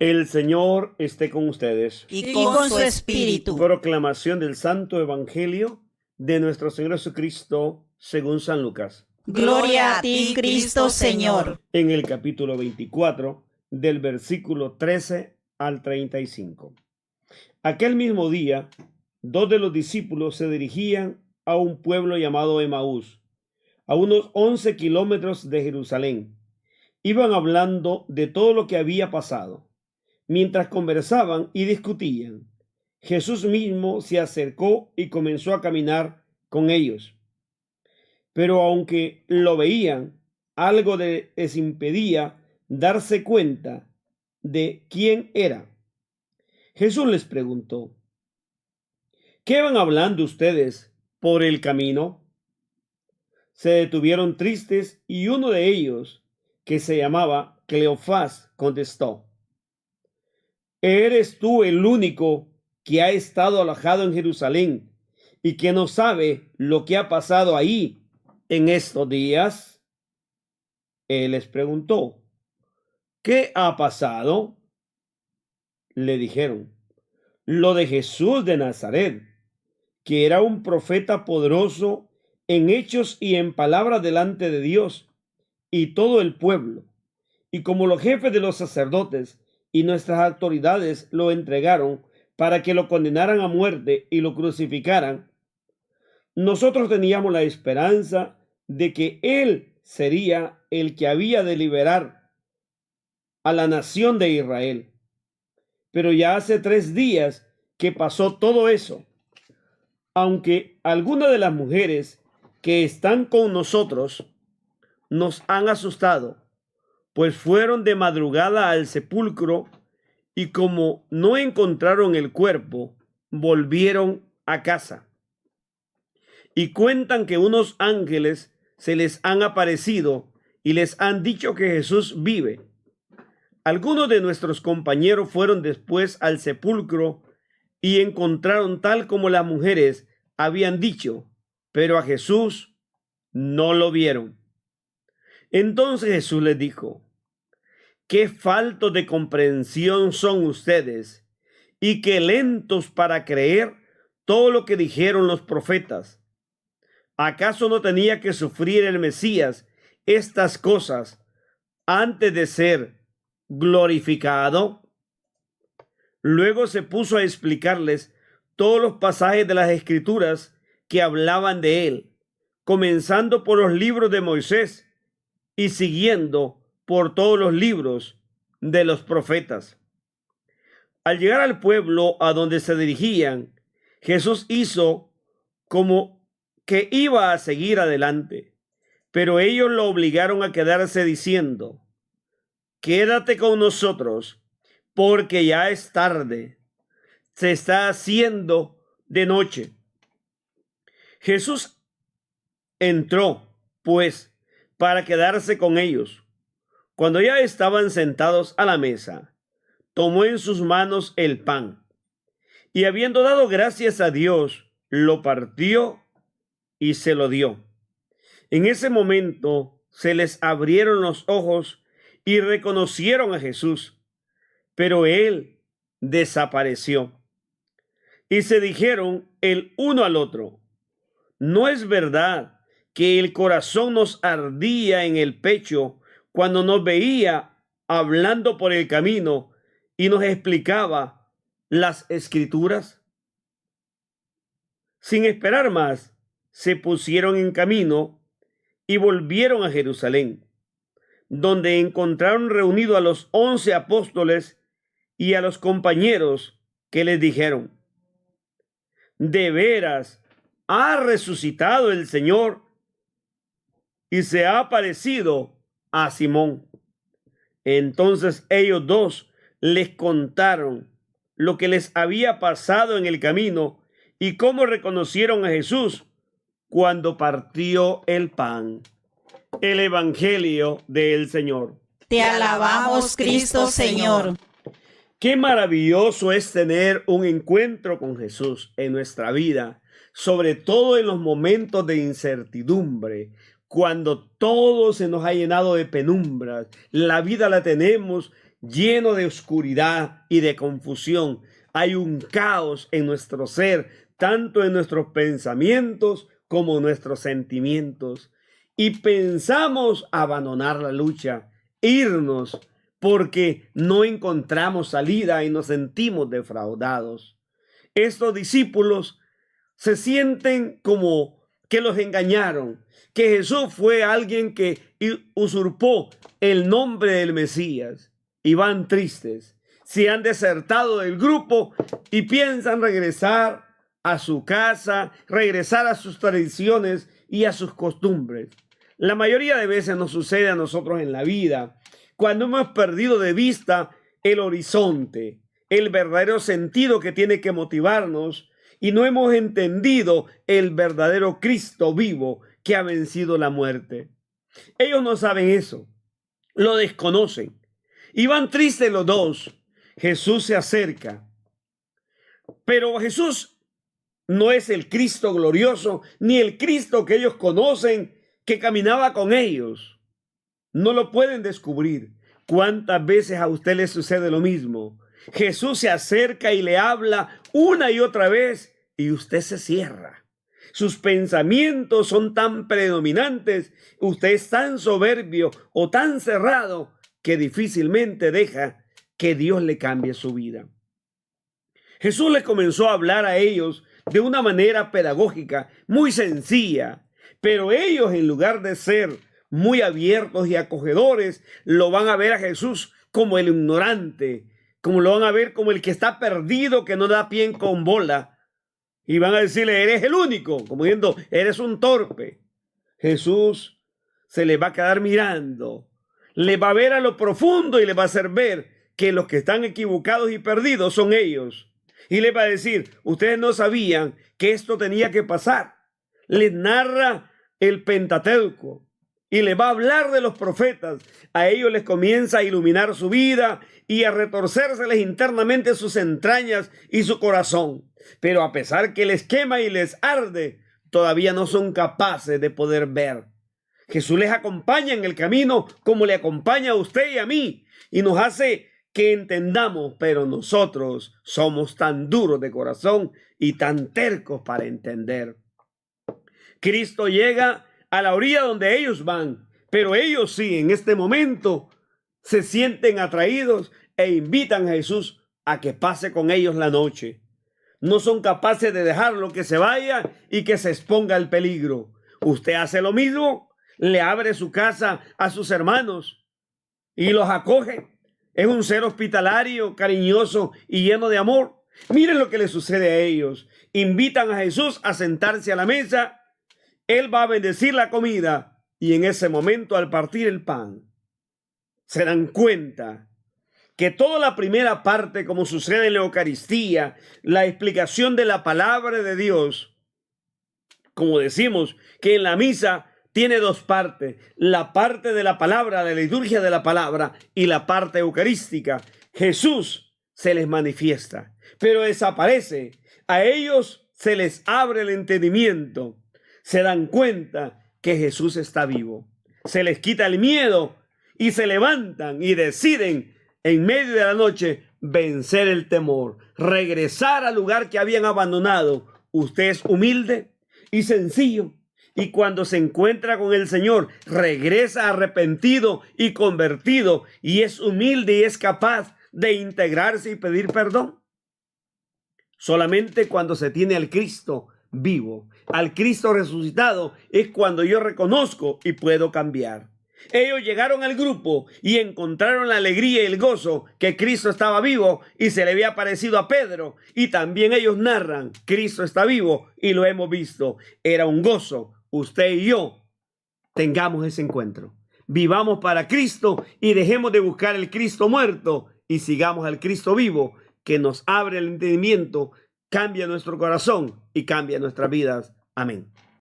El Señor esté con ustedes. Y con su espíritu. Proclamación del Santo Evangelio de nuestro Señor Jesucristo según San Lucas. Gloria a ti, Cristo Señor. En el capítulo 24, del versículo 13 al 35. Aquel mismo día, dos de los discípulos se dirigían a un pueblo llamado Emaús, a unos 11 kilómetros de Jerusalén. Iban hablando de todo lo que había pasado. Mientras conversaban y discutían, Jesús mismo se acercó y comenzó a caminar con ellos. Pero aunque lo veían, algo les impedía darse cuenta de quién era. Jesús les preguntó: ¿qué van hablando ustedes por el camino? Se detuvieron tristes y uno de ellos, que se llamaba Cleofás, contestó: ¿eres tú el único que ha estado alojado en Jerusalén y que no sabe lo que ha pasado ahí en estos días? Él les preguntó: ¿qué ha pasado? Le dijeron: lo de Jesús de Nazaret, que era un profeta poderoso en hechos y en palabras delante de Dios y todo el pueblo. Y como los jefes de los sacerdotes y nuestras autoridades lo entregaron para que lo condenaran a muerte y lo crucificaran, nosotros teníamos la esperanza de que Él sería el que había de liberar a la nación de Israel. Pero ya hace 3 días que pasó todo eso. Aunque algunas de las mujeres que están con nosotros nos han asustado, pues fueron de madrugada al sepulcro y como no encontraron el cuerpo, volvieron a casa. Y cuentan que unos ángeles se les han aparecido y les han dicho que Jesús vive. Algunos de nuestros compañeros fueron después al sepulcro y encontraron tal como las mujeres habían dicho, pero a Jesús no lo vieron. Entonces Jesús les dijo: qué faltos de comprensión son ustedes, y qué lentos para creer todo lo que dijeron los profetas. ¿Acaso no tenía que sufrir el Mesías estas cosas antes de ser glorificado? Luego se puso a explicarles todos los pasajes de las Escrituras que hablaban de él, comenzando por los libros de Moisés y siguiendo por todos los libros de los profetas. Al llegar al pueblo a donde se dirigían, Jesús hizo como que iba a seguir adelante, pero ellos lo obligaron a quedarse diciendo: quédate con nosotros, porque ya es tarde, se está haciendo de noche. Jesús entró, pues, para quedarse con ellos. Cuando ya estaban sentados a la mesa, tomó en sus manos el pan y, habiendo dado gracias a Dios, lo partió y se lo dio. En ese momento se les abrieron los ojos y reconocieron a Jesús, pero él desapareció. Y se dijeron el uno al otro: ¿no es verdad que el corazón nos ardía en el pecho cuando nos veía hablando por el camino y nos explicaba las Escrituras? Sin esperar más, se pusieron en camino y volvieron a Jerusalén, donde encontraron reunidos a los 11 apóstoles y a los compañeros, que les dijeron: de veras ha resucitado el Señor y se ha aparecido a Simón. Entonces ellos dos les contaron lo que les había pasado en el camino y cómo reconocieron a Jesús cuando partió el pan. El Evangelio del Señor. Te alabamos, Cristo Señor. Qué maravilloso es tener un encuentro con Jesús en nuestra vida, sobre todo en los momentos de incertidumbre, cuando todo se nos ha llenado de penumbras. La vida la tenemos lleno de oscuridad y de confusión. Hay un caos en nuestro ser, tanto en nuestros pensamientos como en nuestros sentimientos. Y pensamos abandonar la lucha, irnos, porque no encontramos salida y nos sentimos defraudados. Estos discípulos se sienten como que los engañaron, que Jesús fue alguien que usurpó el nombre del Mesías, y van tristes. Se han desertado del grupo y piensan regresar a su casa, regresar a sus tradiciones y a sus costumbres. La mayoría de veces nos sucede a nosotros en la vida, cuando hemos perdido de vista el horizonte, el verdadero sentido que tiene que motivarnos, y no hemos entendido el verdadero Cristo vivo que ha vencido la muerte. Ellos no saben eso, lo desconocen, y van tristes los dos. Jesús se acerca, pero Jesús no es el Cristo glorioso, ni el Cristo que ellos conocen, que caminaba con ellos. No lo pueden descubrir. ¿Cuántas veces a usted le sucede lo mismo? Jesús se acerca y le habla una y otra vez y usted se cierra. Sus pensamientos son tan predominantes, usted es tan soberbio o tan cerrado que difícilmente deja que Dios le cambie su vida. Jesús les comenzó a hablar a ellos de una manera pedagógica, muy sencilla, pero ellos, en lugar de ser muy abiertos y acogedores, lo van a ver a Jesús como el ignorante, como lo van a ver como el que está perdido, que no da pie con bola, y van a decirle, eres el único, como diciendo, eres un torpe. Jesús se le va a quedar mirando, le va a ver a lo profundo y le va a hacer ver que los que están equivocados y perdidos son ellos. Y le va a decir, ustedes no sabían que esto tenía que pasar. Les narra el Pentateuco y le va a hablar de los profetas. A ellos les comienza a iluminar su vida y a retorcérseles internamente sus entrañas y su corazón. Pero a pesar que les quema y les arde, todavía no son capaces de poder ver. Jesús les acompaña en el camino como le acompaña a usted y a mí, y nos hace que entendamos, pero nosotros somos tan duros de corazón y tan tercos para entender. Cristo llega a la orilla donde ellos van, pero ellos sí, en este momento, se sienten atraídos e invitan a Jesús a que pase con ellos la noche. No son capaces de dejarlo que se vaya y que se exponga al peligro. Usted hace lo mismo, le abre su casa a sus hermanos y los acoge. Es un ser hospitalario, cariñoso y lleno de amor. Miren lo que le sucede a ellos. Invitan a Jesús a sentarse a la mesa. Él va a bendecir la comida y en ese momento, al partir el pan, se dan cuenta que toda la primera parte, como sucede en la Eucaristía, la explicación de la palabra de Dios, como decimos que en la misa tiene dos partes, la parte de la palabra, de la liturgia de la palabra, y la parte eucarística. Jesús se les manifiesta, pero desaparece. A ellos se les abre el entendimiento. Se dan cuenta que Jesús está vivo. Se les quita el miedo y se levantan y deciden en medio de la noche vencer el temor, regresar al lugar que habían abandonado. Usted es humilde y sencillo, y cuando se encuentra con el Señor, regresa arrepentido y convertido, y es humilde y es capaz de integrarse y pedir perdón. Solamente cuando se tiene al Cristo vivo, al Cristo resucitado, es cuando yo reconozco y puedo cambiar. Ellos llegaron al grupo y encontraron la alegría y el gozo que Cristo estaba vivo y se le había aparecido a Pedro. Y también ellos narran, Cristo está vivo y lo hemos visto. Era un gozo. Usted y yo tengamos ese encuentro. Vivamos para Cristo y dejemos de buscar el Cristo muerto y sigamos al Cristo vivo, que nos abre el entendimiento, cambia nuestro corazón y cambia nuestras vidas. Amén.